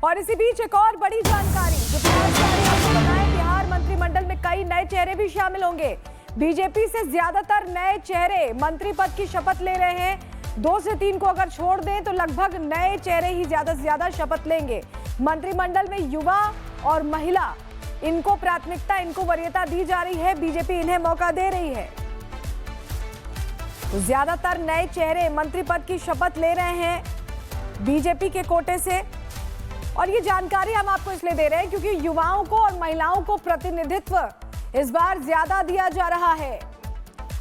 और इसी बीच एक और बड़ी जानकारी जो आपको बताएं, बिहार मंत्रिमंडल में कई नए चेहरे भी शामिल होंगे। बीजेपी से ज्यादातर नए चेहरे मंत्री पद की शपथ ले रहे हैं। 2 से 3 को अगर छोड़ दें तो लगभग नए चेहरे ही ज्यादा से ज्यादा शपथ लेंगे। मंत्रिमंडल में युवा और महिला, इनको प्राथमिकता, इनको वरीयता दी जा रही है। बीजेपी इन्हें मौका दे रही है। तो ज्यादातर नए चेहरे मंत्री पद की शपथ ले रहे हैं बीजेपी के कोटे से। और ये जानकारी हम आपको इसलिए दे रहे हैं क्योंकि युवाओं को और महिलाओं को प्रतिनिधित्व इस बार ज्यादा दिया जा रहा है।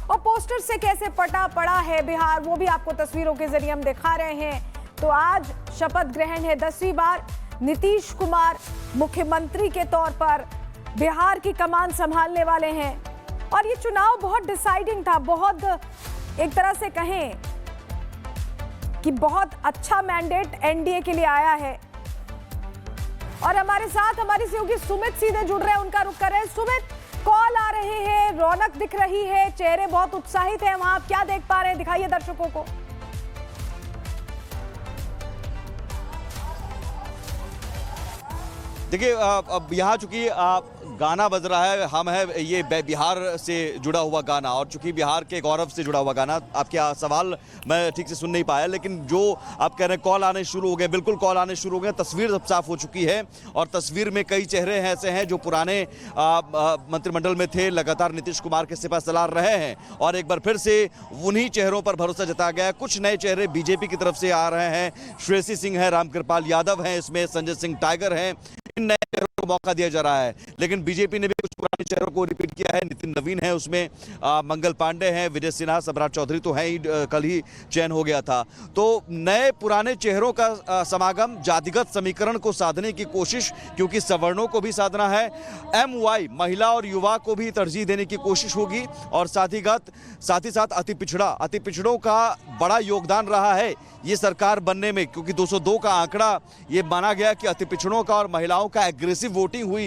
और पोस्टर से कैसे पटा पड़ा है बिहार, वो भी आपको तस्वीरों के जरिए हम दिखा रहे हैं। तो आज शपथ ग्रहण है। 10वीं बार नीतीश कुमार मुख्यमंत्री के तौर पर बिहार की कमान संभालने वाले हैं। और ये चुनाव बहुत डिसाइडिंग था, बहुत एक तरह से कहें कि बहुत अच्छा मैंडेट एनडीए के लिए आया है। और हमारे साथ हमारी सहयोगी सुमित सीधे जुड़ रहे हैं, उनका रुख कर रहे हैं। सुमित, कॉल आ रहे हैं, रौनक दिख रही है, चेहरे बहुत उत्साहित हैं वहां, आप क्या देख पा रहे हैं, दिखाइए दर्शकों को। देखिए, अब यहाँ चूंकि गाना बज रहा है, हम है ये बिहार से जुड़ा हुआ गाना, और चूंकि बिहार के गौरव से जुड़ा हुआ गाना। आपके सवाल मैं ठीक से सुन नहीं पाया, लेकिन जो आप कह रहे हैं कॉल आने शुरू हो गए, बिल्कुल कॉल आने शुरू हो गए। तस्वीर अब साफ हो चुकी है और तस्वीर में कई चेहरे ऐसे हैं जो पुराने मंत्रिमंडल में थे, लगातार नीतीश कुमार के सिपह सलार रहे हैं, और एक बार फिर से उन्हीं चेहरों पर भरोसा जताया गया है। कुछ नए चेहरे बीजेपी की तरफ से आ रहे हैं। श्रेयसी सिंह है, रामकृपाल यादव हैं, इसमें संजय सिंह टाइगर हैं। इन नए चेहरों को मौका दिया जा रहा है, लेकिन बीजेपी ने भी कुछ पुराने चेहरों को रिपीट किया है। नितिन नवीन है उसमें, मंगल पांडे हैं, विजय सिन्हा, सम्राट चौधरी तो हैं ही, कल ही चयन हो गया था। तो नए पुराने चेहरों का समागम, जातिगत समीकरण को साधने की कोशिश, क्योंकि सवर्णों को भी साधना है, MY महिला और युवा को भी तरजीह देने की कोशिश होगी, और साथ ही साथ अति पिछड़ों का बड़ा योगदान रहा है ये सरकार बनने में, क्योंकि 202 का आंकड़ा ये माना गया कि अति पिछड़ों का और महिलाओं का एग्रेसिव वोटिंग हुई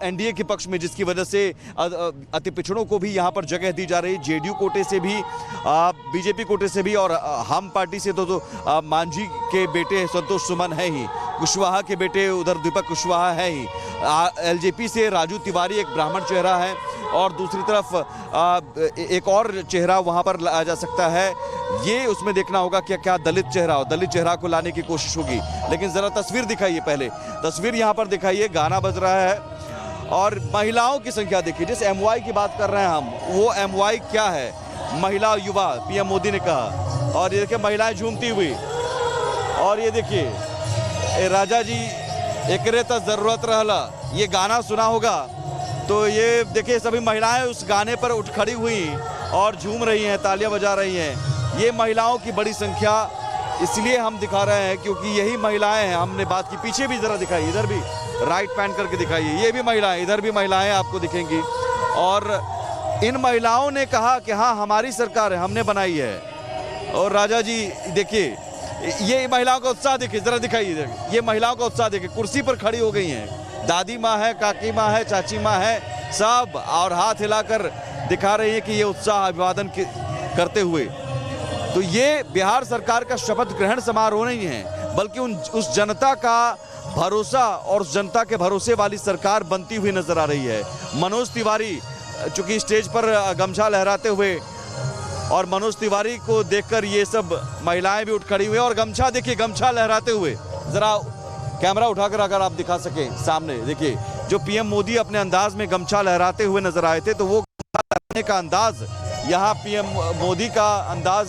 एनडीए के पक्ष में, जिसकी वजह से अति पिछड़ों को भी यहाँ पर जगह दी जा रही। जेडीयू कोटे से भी, बीजेपी कोटे से भी, और हम पार्टी से तो मांझी के बेटे संतोष सुमन है ही, कुशवाहा के बेटे उधर दीपक कुशवाहा है ही, एलजेपी से राजू तिवारी एक ब्राह्मण चेहरा है, और दूसरी तरफ एक और चेहरा वहां पर लाया जा सकता है। ये उसमें देखना होगा कि क्या दलित चेहरा को लाने की कोशिश होगी। लेकिन जरा तस्वीर दिखाइए, पहले तस्वीर यहाँ पर दिखाइए। गाना बज रहा है और महिलाओं की संख्या देखिए। जिस MY की बात कर रहे हैं हम, वो MY क्या है? महिला और युवा, PM मोदी ने कहा। और ये देखिए महिलाएं झूमती हुई, और ये देखिए राजा जी एकरे तो जरूरत रहला, ये गाना सुना होगा। तो ये देखिए सभी महिलाएं उस गाने पर उठ खड़ी हुई और झूम रही हैं, तालियां बजा रही हैं। ये महिलाओं की बड़ी संख्या इसलिए हम दिखा रहे हैं क्योंकि यही महिलाएं हैं। हमने बात की, पीछे भी जरा दिखाइए, इधर भी राइट पैन करके दिखाइए, ये भी महिलाएं, इधर भी महिलाएं आपको दिखेंगी। और इन महिलाओं ने कहा कि हाँ हमारी सरकार है, हमने बनाई है। और राजा जी देखिए, ये महिलाओं का उत्साह देखिए, जरा दिखाइए, ये महिलाओं का उत्साह देखिए, कुर्सी पर खड़ी हो गई हैं। दादी माँ है, काकी माँ है, चाची माँ है, सब, और हाथ हिलाकर दिखा रही है कि ये उत्साह अभिवादन करते हुए। तो ये बिहार सरकार का शपथ ग्रहण समारोह नहीं है, बल्कि उस जनता का भरोसा और उस जनता के भरोसे वाली सरकार बनती हुई नजर आ रही है। मनोज तिवारी चूंकि स्टेज पर गमछा लहराते हुए, और मनोज तिवारी को देखकर ये सब महिलाएं भी उठ खड़ी हुई, और गमछा देखिए, गमछा लहराते हुए, जरा कैमरा उठाकर अगर आप दिखा सकें सामने, देखिए जो PM मोदी अपने अंदाज में गमछा लहराते हुए नजर आए थे, तो वो गमछा लहराने का अंदाज, यहाँ PM मोदी का अंदाज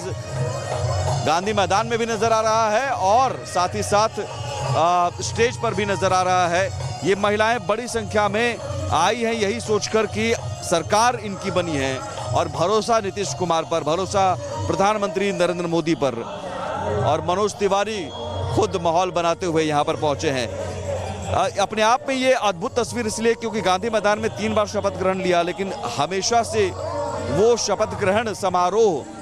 गांधी मैदान में भी नजर आ रहा है, और साथ ही साथ स्टेज पर भी नजर आ रहा है। ये महिलाएं बड़ी संख्या में आई हैं यही सोचकर कि सरकार इनकी बनी है, और भरोसा नीतीश कुमार पर, भरोसा प्रधानमंत्री नरेंद्र मोदी पर। और मनोज तिवारी खुद माहौल बनाते हुए यहाँ पर पहुंचे हैं। अपने आप में ये अद्भुत तस्वीर इसलिए क्योंकि गांधी मैदान में 3 बार शपथ ग्रहण लिया, लेकिन हमेशा से वो शपथ ग्रहण समारोह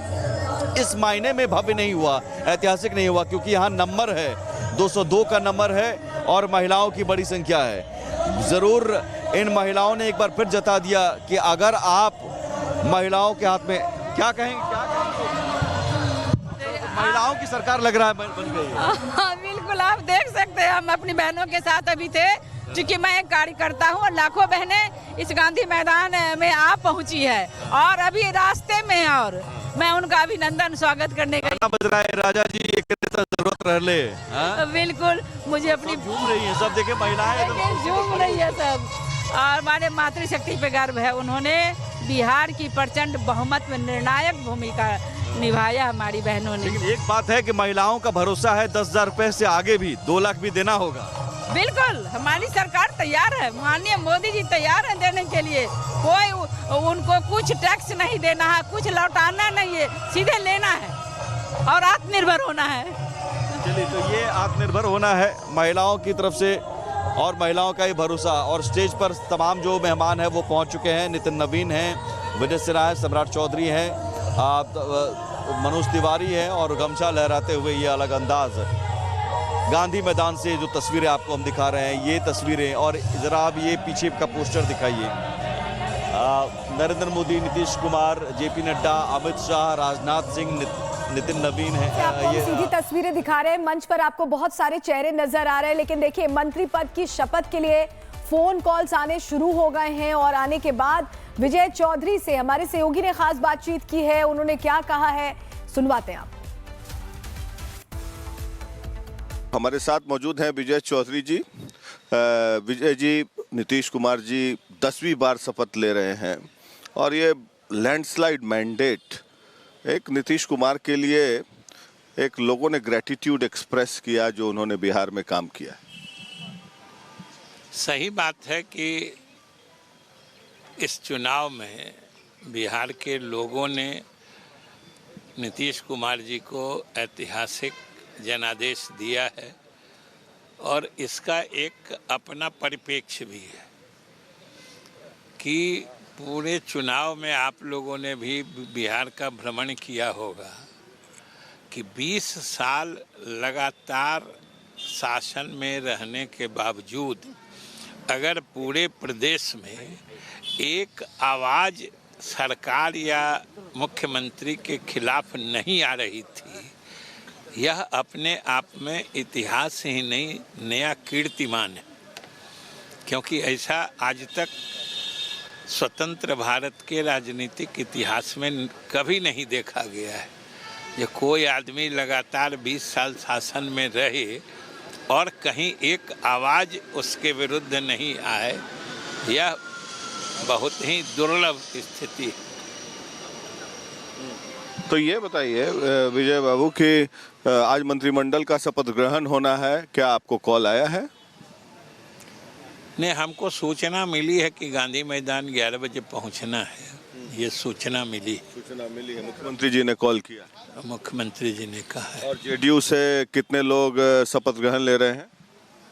इस मायने में भव्य नहीं हुआ, ऐतिहासिक नहीं हुआ, क्योंकि यहाँ नंबर है, 202 का नंबर है, और महिलाओं की बड़ी संख्या है। जरूर इन महिलाओं ने एक बार फिर जता दिया कि अगर आप महिलाओं के हाथ में क्या कहेंगे महिलाओं की सरकार लग रहा है बन गई है। हाँ, बिल्कुल आप देख सकते हैं, हम अपनी बहनों के साथ अभी थे, क्योंकि मैं एक कार्यकर्ता हूँ और लाखों बहनें इस गांधी मैदान में आ पहुँची है और अभी रास्ते में है और मैं उनका अभिनंदन स्वागत करने का। गाना बज रहा है, राजा जी एक जरूरत रह ले। हाँ? बिल्कुल, मुझे अपनी झूम रही है सब, देखे महिलाएं झूम रही है सब और हमारे मातृशक्ति पे गर्व है। उन्होंने बिहार की प्रचंड बहुमत में निर्णायक भूमिका निभाया हमारी बहनों ने। लेकिन एक बात है कि महिलाओं का भरोसा है 10,000 रुपए से आगे भी 2 लाख भी देना होगा। बिल्कुल, हमारी सरकार तैयार है, माननीय मोदी जी तैयार है देने के लिए। कोई उनको कुछ टैक्स नहीं देना है, कुछ लौटाना नहीं है, सीधे लेना है और आत्मनिर्भर होना है। चलिए, तो ये आत्मनिर्भर होना है महिलाओं की तरफ से और महिलाओं का ही भरोसा। और स्टेज पर तमाम जो मेहमान हैं वो पहुंच चुके हैं। नितिन नवीन हैं, विजय सिन्हा है, सम्राट चौधरी हैं, मनोज तिवारी है और गमछा लहराते हुए ये अलग अंदाज गांधी मैदान से जो तस्वीरें आपको हम दिखा रहे हैं, ये तस्वीरें। और ज़रा आप ये पीछे का पोस्टर दिखाइए। नरेंद्र मोदी, नीतीश कुमार, जेपी नड्डा, अमित शाह, राजनाथ सिंह, नितिन नवीन है। आपको हम सीधी तस्वीरें दिखा रहे हैं, मंच पर आपको बहुत सारे चेहरे नजर आ रहे हैं, लेकिन देखिए मंत्री पद की शपथ के लिए फोन कॉल्स आने शुरू हो गए हैं और आने के बाद विजय चौधरी से हमारे सहयोगी ने खास बातचीत की है। उन्होंने क्या कहा है, सुनवाते हैं आप। हमारे साथ मौजूद हैं विजय चौधरी जी। विजय जी, नीतीश कुमार जी 10वीं बार शपथ ले रहे हैं और ये लैंडस्लाइड मैंडेट एक नीतीश कुमार के लिए एक लोगों ने ग्रेटिट्यूड एक्सप्रेस किया जो उन्होंने बिहार में काम किया। सही बात है कि इस चुनाव में बिहार के लोगों ने नीतीश कुमार जी को ऐतिहासिक जनादेश दिया है और इसका एक अपना परिप्रेक्ष्य भी है कि पूरे चुनाव में आप लोगों ने भी बिहार का भ्रमण किया होगा कि 20 साल लगातार शासन में रहने के बावजूद अगर पूरे प्रदेश में एक आवाज़ सरकार या मुख्यमंत्री के खिलाफ नहीं आ रही थी, यह अपने आप में इतिहास ही नहीं नया कीर्तिमान है। क्योंकि ऐसा आज तक स्वतंत्र भारत के राजनीतिक इतिहास में कभी नहीं देखा गया है जो कोई आदमी लगातार 20 साल शासन में रहे और कहीं एक आवाज़ उसके विरुद्ध नहीं आए। यह बहुत ही दुर्लभ स्थिति है। तो ये बताइए विजय बाबू कि आज मंत्रिमंडल का शपथ ग्रहण होना है, क्या आपको कॉल आया है? नहीं, हमको सूचना मिली है कि गांधी मैदान 11 बजे पहुंचना है, ये सूचना मिली है। मुख्यमंत्री जी ने कॉल किया? मुख्यमंत्री जी ने कहा है। और जेडीयू से कितने लोग शपथ ग्रहण ले रहे हैं?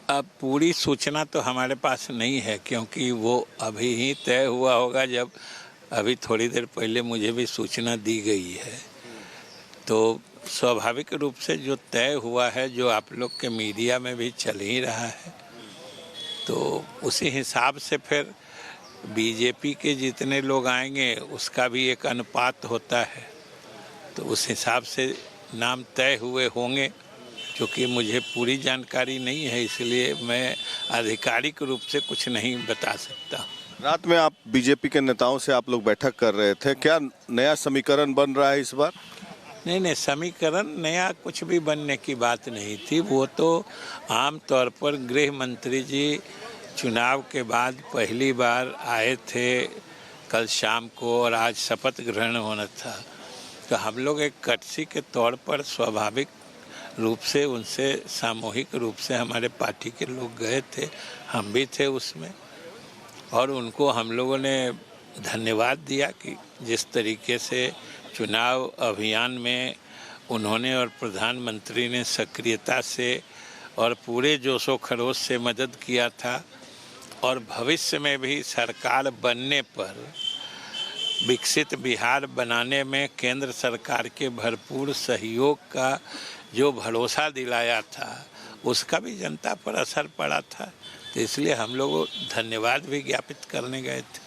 अब पूरी सूचना तो हमारे पास नहीं है क्योंकि वो अभी ही तय हुआ होगा, जब अभी थोड़ी देर पहले मुझे भी सूचना दी गई है। तो स्वाभाविक रूप से जो तय हुआ है, जो आप लोग के मीडिया में भी चल ही रहा है, तो उसी हिसाब से फिर बीजेपी के जितने लोग आएंगे उसका भी एक अनुपात होता है, तो उस हिसाब से नाम तय हुए होंगे। क्योंकि मुझे पूरी जानकारी नहीं है, इसलिए मैं आधिकारिक रूप से कुछ नहीं बता सकता। रात में आप बीजेपी के नेताओं से आप लोग बैठक कर रहे थे, क्या नया समीकरण बन रहा है इस बार? नहीं, समीकरण नया कुछ भी बनने की बात नहीं थी। वो तो आम तौर पर गृह मंत्री जी चुनाव के बाद पहली बार आए थे कल शाम को और आज शपथ ग्रहण होना था, तो हम लोग एक कर्टसी के तौर पर स्वाभाविक रूप से उनसे सामूहिक रूप से हमारे पार्टी के लोग गए थे, हम भी थे उसमें, और उनको हम लोगों ने धन्यवाद दिया कि जिस तरीके से चुनाव अभियान में उन्होंने और प्रधानमंत्री ने सक्रियता से और पूरे जोशो खरोश से मदद किया था, और भविष्य में भी सरकार बनने पर विकसित बिहार बनाने में केंद्र सरकार के भरपूर सहयोग का जो भरोसा दिलाया था, उसका भी जनता पर असर पड़ा था। तो इसलिए हम लोग धन्यवाद भी ज्ञापित करने गए थे।